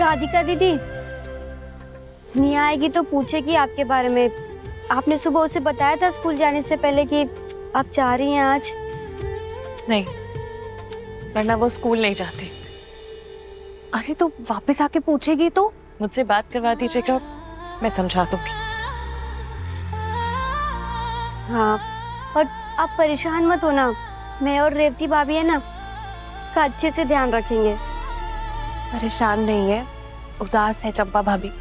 राधिका दीदी नहीं आएगी तो पूछेगी आपके बारे में। आपने सुबह उसे बताया था स्कूल जाने से पहले कि आप जा रही हैं आज। नहीं, वरना वो स्कूल नहीं जाती। अरे तो वापस आके पूछेगी तो? मुझसे बात करवा दीजिएगा, मैं समझा दूंगी। हाँ, और आप परेशान मत होना, मैं और रेवती भाभी है ना, उसका अच्छे से ध्यान रखेंगे। परेशान नहीं है, उदास है चंपा भाभी।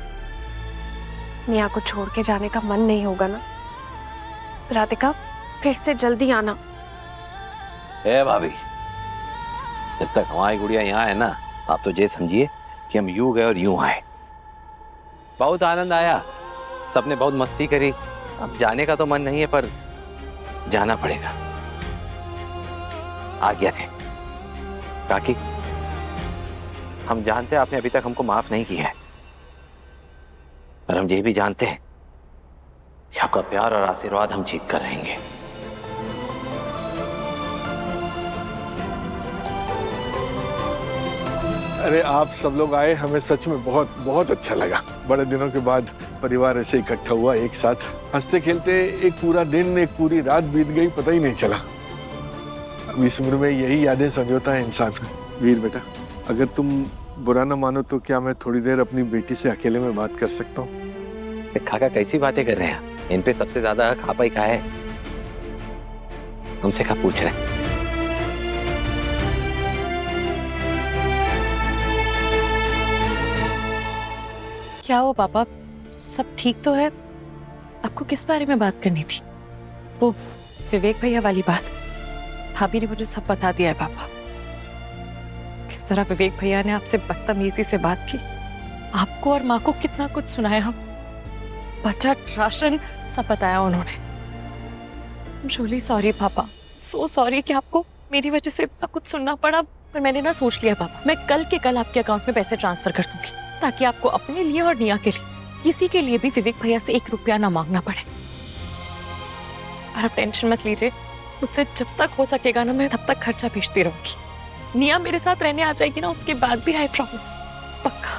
मिया को छोड़ के जाने का मन नहीं होगा ना? राधिका फिर से जल्दी आना। ए भाभी, जब तक हमारी गुड़िया यहाँ है ना, आप तो ये समझिए कि हम यूं गए और यूं आए। बहुत आनंद आया, सबने बहुत मस्ती करी। अब जाने का तो मन नहीं है पर जाना पड़ेगा। आ गया थे काकी, हम जानते हैं आपने अभी तक हमको माफ नहीं किया है, पर हम ये भी जानते हैं कि आपका प्यार और आशीर्वाद हम जीत कर रहेंगे। अरे आप सब लोग आए, हमें सच में बहुत बहुत अच्छा लगा। बड़े दिनों के बाद परिवार ऐसे इकट्ठा हुआ एक साथ, हंसते खेलते एक पूरा दिन एक पूरी रात बीत गई, पता ही नहीं चला। अब इस उम्र में यही यादें संजोता है इंसान। वीर बेटा, अगर तुम बुरा ना मानो तो क्या मैं थोड़ी देर अपनी बेटी से अकेले में बात कर सकता हूँ? काका कैसी बातें कर रहे हैं, इन पे सबसे ज्यादा हक आपा ही का है। हमसे क्या पूछ रहे हैं? क्या हो पापा, सब ठीक तो है? आपको किस बारे में बात करनी थी? वो विवेक भैया वाली बात? भाभी ने मुझे सब बता दिया है पापा। किस तरह विवेक भैया ने आपसे बदतमीजी से बात की, आपको और माँ को कितना कुछ सुनाया, बजट राशन सब बताया उन्होंने। रियली सॉरी पापा, सो सॉरी कि आपको मेरी वजह से इतना कुछ सुनना पड़ा। पर मैंने ना सोच लिया पापा, मैं कल के कल आपके अकाउंट में पैसे ट्रांसफर कर दूंगी, ताकि आपको अपने लिए और निया के लिए, किसी के लिए भी विवेक भैया से 1 रुपया ना मांगना पड़े। और आप टेंशन मत लीजिए, मुझसे जब तक हो सकेगा ना, मैं तब तक खर्चा भेजती रहूंगी। निया मेरे साथ रहने आ जाएगी ना, उसके बाद भी आई प्रॉमिस, पक्का।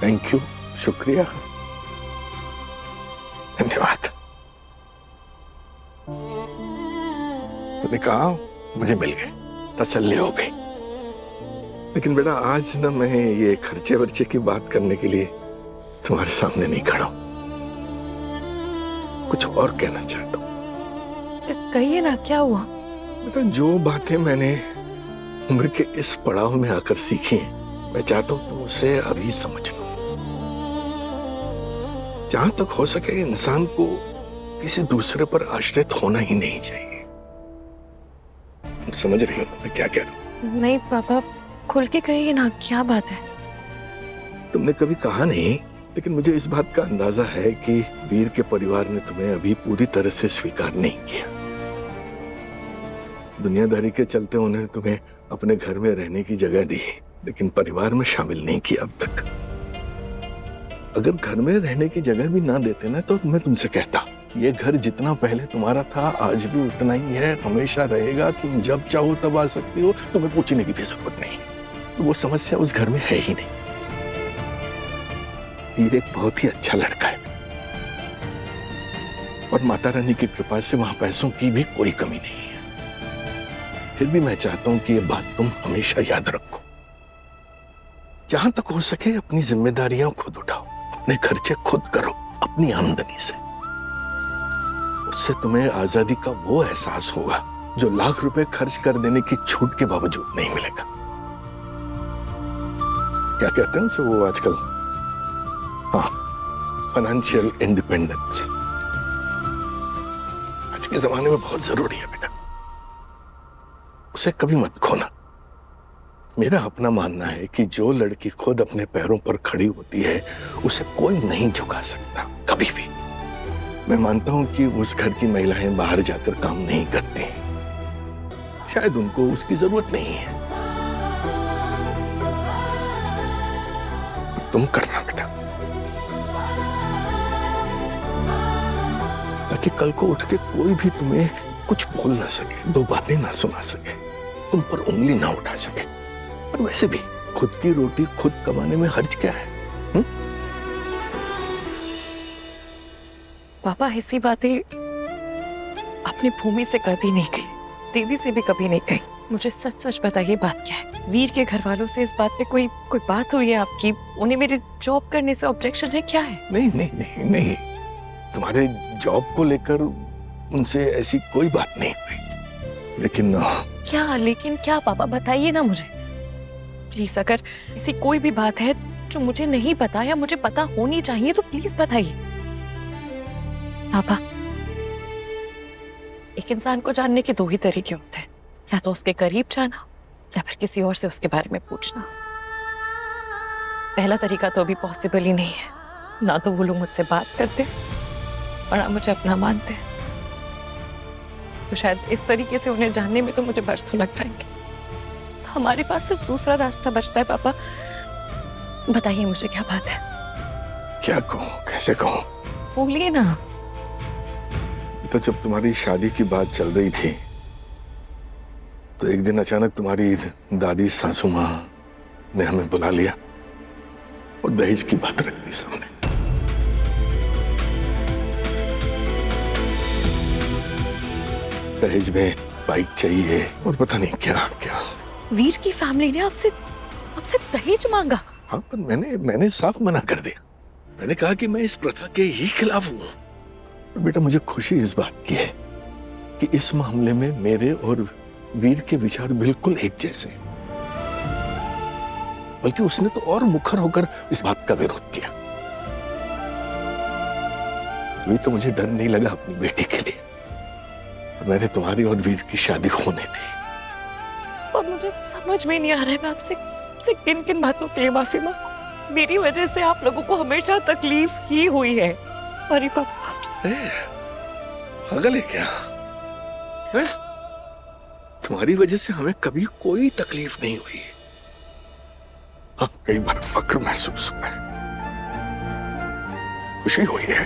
थैंक यू, शुक्रिया, धन्यवाद। तूने कहा मुझे मिल गए, तसल्ली हो गई। लेकिन बेटा आज ना मैं ये खर्चे वर्चे की बात करने के लिए तुम्हारे सामने नहीं खड़ा हूं, कुछ और कहना चाहता हूं। तो कहिए ना, क्या हुआ? बेटा जो बातें मैंने उम्र के इस पड़ाव में आकर सीखी हैं, मैं चाहता हूं तुम उसे अभी समझ लो। जहां तक हो सके इंसान को किसी दूसरे पर आश्रित होना ही नहीं चाहिए। तुम समझ रही हो मैं क्या कह रहा हूं? नहीं पापा, खुल के कहिए ना, क्या बात है? तुमने कभी कहा नहीं, लेकिन मुझे इस बात का अंदाजा है कि वीर के परिवार ने तुम्हें अभी पूरी तरह से स्वीकार नहीं किया। दुनियादारी के चलते उन्होंने तुम्हें अपने घर में रहने की जगह दी, लेकिन परिवार में शामिल नहीं किया अब तक। अगर घर में रहने की जगह भी ना देते ना, तो मैं तुमसे कहता ये घर जितना पहले तुम्हारा था आज भी उतना ही है, हमेशा रहेगा। तुम जब चाहो तब आ सकती हो, तुम्हें पूछने की भी जरूरत नहीं है। वो समस्या उस घर में है ही नहीं। वीर एक बहुत ही अच्छा लड़का है और माता रानी की कृपा से वहां पैसों की भी कोई कमी नहीं है। फिर भी मैं चाहता हूं कि ये बात तुम हमेशा याद रखो। जहां तक हो सके अपनी जिम्मेदारियां खुद उठाओ, अपने खर्चे खुद करो अपनी आमदनी से। उससे तुम्हें आजादी का वो एहसास होगा जो लाख रुपए खर्च कर देने की छूट के बावजूद नहीं मिलेगा। क्या कहते हैं उसे वो आजकल? हाँ, फाइनेंशियल इंडिपेंडेंस आज के जमाने में बहुत जरूरी है बेटा, उसे कभी मत खोना। मेरा अपना मानना है कि जो लड़की खुद अपने पैरों पर खड़ी होती है उसे कोई नहीं झुका सकता कभी भी। मैं मानता हूं कि उस घर की महिलाएं बाहर जाकर काम नहीं करती हैं, शायद उनको उसकी जरूरत नहीं है। तुम करना बेटा, ताकि कल को उठ के कोई भी तुम्हें कुछ बोल ना सके, 2 बातें ना सुना सके, तुम पर उंगली ना उठा सके। पर वैसे भी खुद की रोटी खुद कमाने में हर्ज क्या है? पापा ऐसी बातें अपनी भूमि से कभी नहीं कही, दीदी से भी कभी नहीं कही। मुझे सच सच बताइए बात क्या है? वीर के घर वालों से इस बात पे कोई बात हुई है आपकी? उन्हें मेरे जॉब करने से ऑब्जेक्शन है, क्या है? नहीं नहीं नहीं नहीं, तुम्हारे जॉब को लेकर उनसे ऐसी कोई बात नहीं हुई। लेकिन लेकिन क्या पापा, बताइए ना मुझे प्लीज। अगर ऐसी कोई भी बात है जो मुझे नहीं पता या मुझे पता होनी चाहिए तो प्लीज बताइए। पापा, एक इंसान को जानने के 2 ही तरीके होते हैं, या तो उसके करीब जाना या फिर किसी और से उसके बारे में पूछना। पहला तरीका तो अभी पॉसिबल ही नहीं है, ना तो वो लोग मुझसे बात करते और ना मुझे अपना मानते। तो शायद इस तरीके से उन्हें जानने में तो मुझे बरसों लग जाएंगे। तो हमारे पास सिर्फ दूसरा रास्ता बचता है। पापा बताइए मुझे क्या बात है? क्या कहूँ, कैसे कहूँ? बोलिए ना। तो जब तुम्हारी शादी की बात चल रही थी तो एक दिन अचानक तुम्हारी दादी सासू माँ ने हमें बुला लिया और दहेज की बात रख दी सामने। दहेज में बाइक चाहिए और पता नहीं क्या क्या। वीर की फैमिली ने आपसे दहेज मांगा? हाँ, पर मैंने साफ मना कर दिया। मैंने कहा कि मैं इस प्रथा के ही खिलाफ हूँ। बेटा, मुझे खुशी इस बात की है कि इस मामले में मेरे और वीर के विचार बिल्कुल एक जैसे, बल्कि उसने तो और मुखर होकर इस बात का विरोध किया। अभी तो मुझे डर नहीं लगा अपनी बेटी के लिए, तो मैंने तुम्हारी और वीर की शादी होने दी। और मुझे समझ में नहीं आ रहा है मैं आपसे किन किन बातों के लिए माफी मांगू। मेरी वजह से आप लोगों को हमेशा तकलीफ ही हुई है। सॉरी पापा। पागल है क्या? है? तुम्हारी वजह से हमें कभी कोई तकलीफ नहीं हुई। हाँ, कई बार फक्र महसूस हुआ है, खुशी हुई है।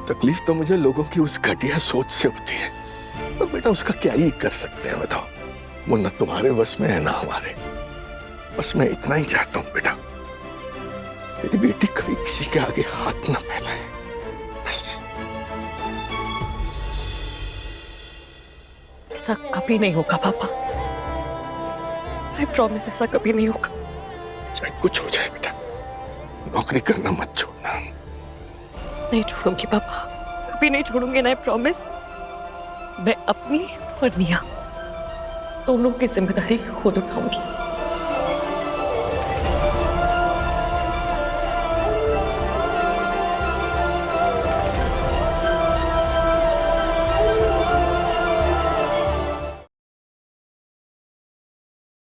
तकलीफ तो मुझे लोगों की उस घटिया सोच से होती है। तो बेटा, उसका क्या ही कर सकते हैं बताओ? वो न तुम्हारे बस में है ना हमारे। बस मैं इतना ही चाहता हूं बेटा, मेरी बेटी कभी किसी के आगे हाथ न फैलाए, बस। ऐसा कभी नहीं होगा पापा, आई प्रॉमिस, ऐसा कभी नहीं होगा। चाहे कुछ हो जाए बेटा, नौकरी करना मत छोड़ना। नहीं छोड़ूंगी पापा, कभी नहीं छोड़ूंगी ना, आई प्रॉमिस। मैं अपनी और निया दोनों की जिम्मेदारी खुद उठाऊंगी।